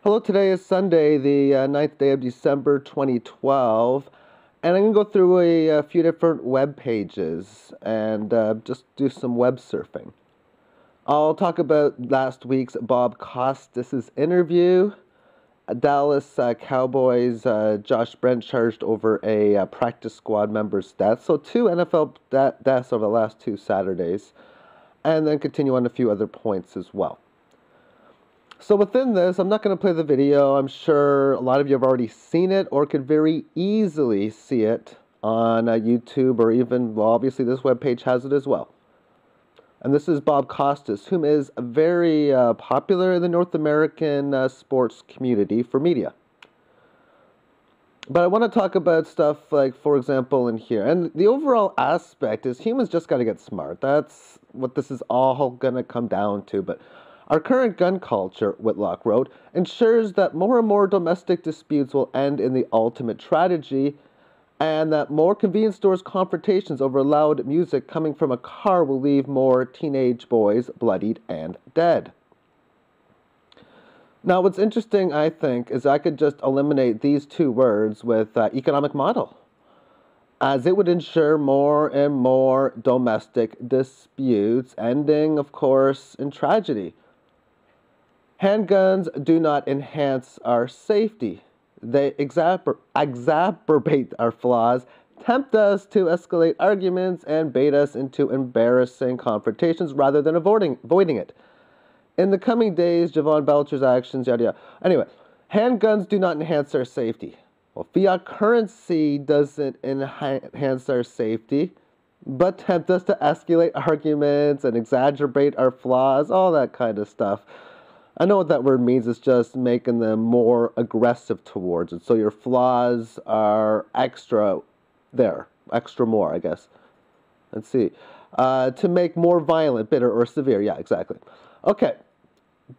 Hello, today is Sunday, the 9th day of December 2012, and I'm going to go through a few different web pages and just do some web surfing. I'll talk about last week's Bob Costas' interview, Dallas Cowboys Josh Brent charged over a practice squad member's death, so two NFL deaths over the last two Saturdays, and then continue on a few other points as well. So within this, I'm not going to play the video. I'm sure a lot of you have already seen it or could very easily see it on YouTube or even, well, obviously this webpage has it as well. And this is Bob Costas, whom is very popular in the North American sports community for media. But I want to talk about stuff like, for example, in here. And the overall aspect is humans just got to get smart. That's what this is all going to come down to. But our current gun culture, Whitlock wrote, ensures that more and more domestic disputes will end in the ultimate tragedy, and that more convenience stores confrontations over loud music coming from a car will leave more teenage boys bloodied and dead. Now, what's interesting, I think, is I could just eliminate these two words with economic model, as it would ensure more and more domestic disputes, ending, of course, in tragedy. Handguns do not enhance our safety. They exacerbate our flaws, tempt us to escalate arguments, and bait us into embarrassing confrontations rather than avoiding it. In the coming days, Javon Belcher's actions, yada yada. Anyway, handguns do not enhance our safety. Well, fiat currency doesn't enhance our safety, but tempt us to escalate arguments and exacerbate our flaws, all that kind of stuff. I know what that word means. It's just making them more aggressive towards it. So your flaws are extra more, I guess. Let's see. To make more violent, bitter, or severe. Yeah, exactly. Okay.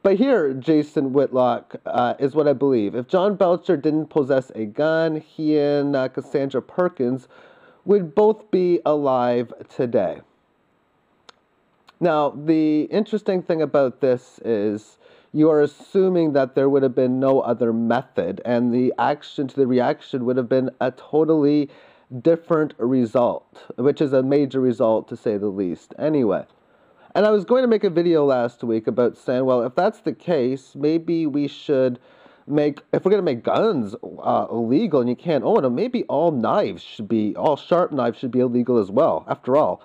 But here, Jason Whitlock is what I believe. If John Belcher didn't possess a gun, he and Cassandra Perkins would both be alive today. Now, the interesting thing about this is you are assuming that there would have been no other method, and the action to the reaction would have been a totally different result, which is a major result to say the least. Anyway, and I was going to make a video last week about saying, well, if that's the case, maybe we should if we're going to make guns illegal and you can't own them, maybe all sharp knives should be illegal as well, after all.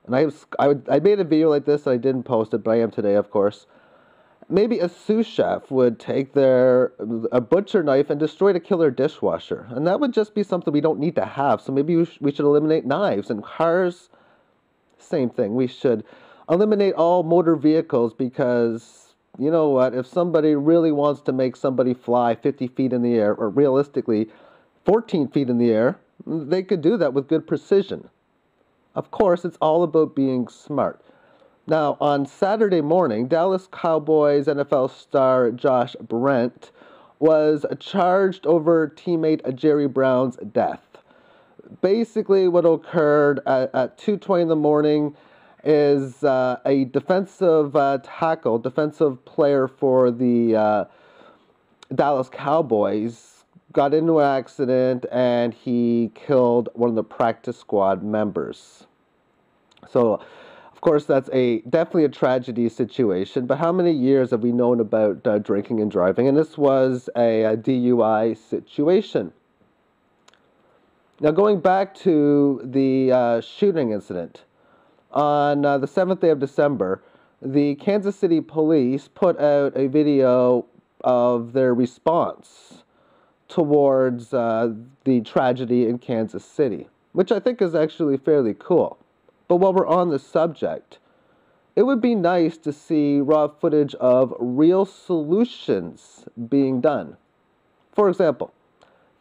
And I made a video like this, I didn't post it, but I am today, of course. Maybe a sous chef would take a butcher knife and destroy the killer dishwasher. And that would just be something we don't need to have. So maybe we should eliminate knives. And cars, same thing. We should eliminate all motor vehicles because, you know what, if somebody really wants to make somebody fly 50 feet in the air, or realistically 14 feet in the air, they could do that with good precision. Of course, it's all about being smart. Now, on Saturday morning, Dallas Cowboys NFL star Josh Brent was charged over teammate Jerry Brown's death. Basically, what occurred at 2:20 in the morning is a defensive player for the Dallas Cowboys got into an accident and he killed one of the practice squad members. So, of course, that's definitely a tragedy situation, but how many years have we known about drinking and driving? And this was a DUI situation. Now, going back to the shooting incident, on the 7th day of December, the Kansas City police put out a video of their response towards the tragedy in Kansas City, which I think is actually fairly cool. But while we're on the subject, it would be nice to see raw footage of real solutions being done. For example,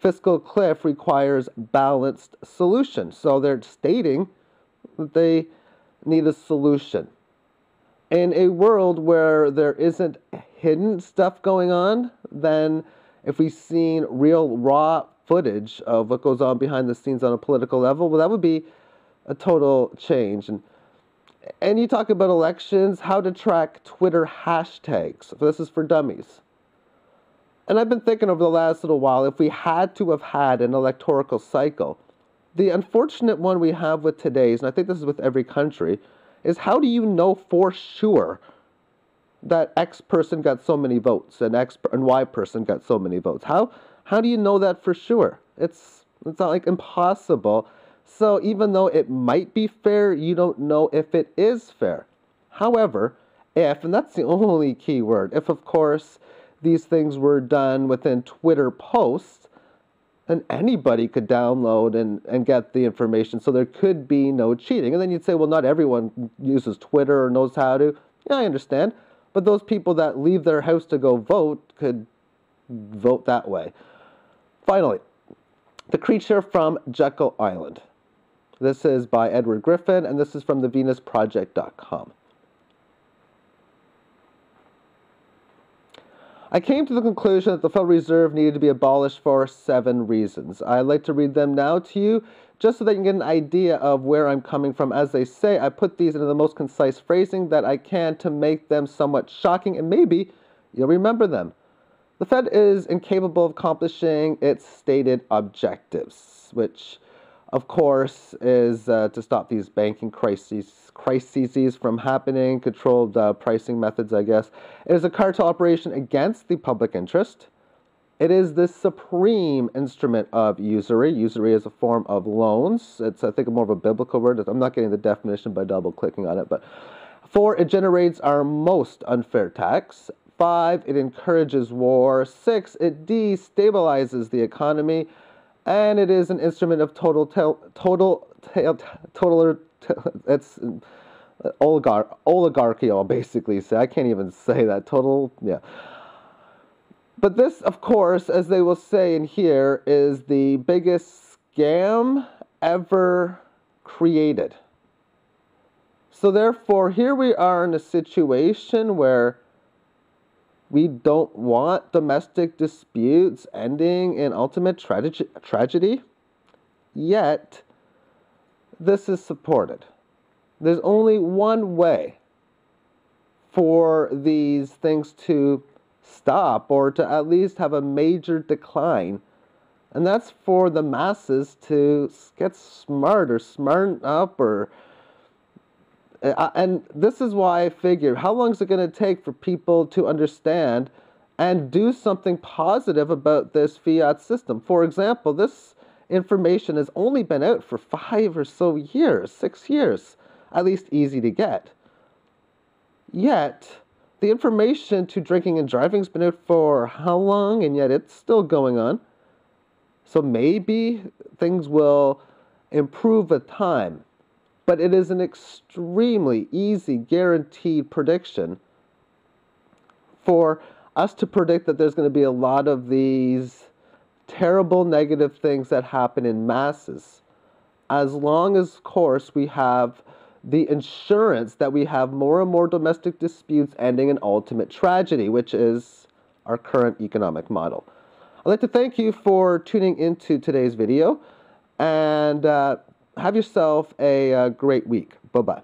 Fiscal Cliff requires balanced solutions. So they're stating that they need a solution. In a world where there isn't hidden stuff going on, then if we've seen real raw footage of what goes on behind the scenes on a political level, well, that would be a total change. And you talk about elections, how to track Twitter hashtags. So this is for dummies. And I've been thinking over the last little while, if we had to have had an electoral cycle, the unfortunate one we have with today's, and I think this is with every country, is how do you know for sure that X person got so many votes and Y person got so many votes? How do you know that for sure? It's not like impossible. So even though it might be fair, you don't know if it is fair. However, if, and that's the only key word, if of course these things were done within Twitter posts, then anybody could download and get the information, so there could be no cheating. And then you'd say, well, not everyone uses Twitter or knows how to. Yeah, I understand. But those people that leave their house to go vote could vote that way. Finally, The Creature from Jekyll Island. This is by Edward Griffin, and this is from thevenusproject.com. I came to the conclusion that the Federal Reserve needed to be abolished for 7 reasons. I'd like to read them now to you, just so that you can get an idea of where I'm coming from. As they say, I put these into the most concise phrasing that I can to make them somewhat shocking, and maybe you'll remember them. The Fed is incapable of accomplishing its stated objectives, which, of course, is to stop these banking crises from happening, controlled pricing methods, I guess. It is a cartel operation against the public interest. It is the supreme instrument of usury. Usury is a form of loans. It's, I think, more of a biblical word. I'm not getting the definition by double-clicking on it. But 4, it generates our most unfair tax. 5, it encourages war. 6, it destabilizes the economy. And it is an instrument of it's oligarchy, I'll basically say. I can't even say that. Yeah. But this, of course, as they will say in here, is the biggest scam ever created. So therefore, here we are in a situation where we don't want domestic disputes ending in ultimate tragedy, yet this is supported. There's only one way for these things to stop, or to at least have a major decline, and that's for the masses to get smart or smarten up, and this is why I figure, how long is it going to take for people to understand and do something positive about this fiat system? For example, this information has only been out for 5 or so years, 6 years, at least easy to get. Yet, the information to drinking and driving has been out for how long, and yet it's still going on. So maybe things will improve with time. But it is an extremely easy, guaranteed prediction for us to predict that there's going to be a lot of these terrible negative things that happen in masses, as long as, of course, we have the insurance that we have more and more domestic disputes ending in ultimate tragedy, which is our current economic model. I'd like to thank you for tuning into today's video, and have yourself a great week. Bye-bye.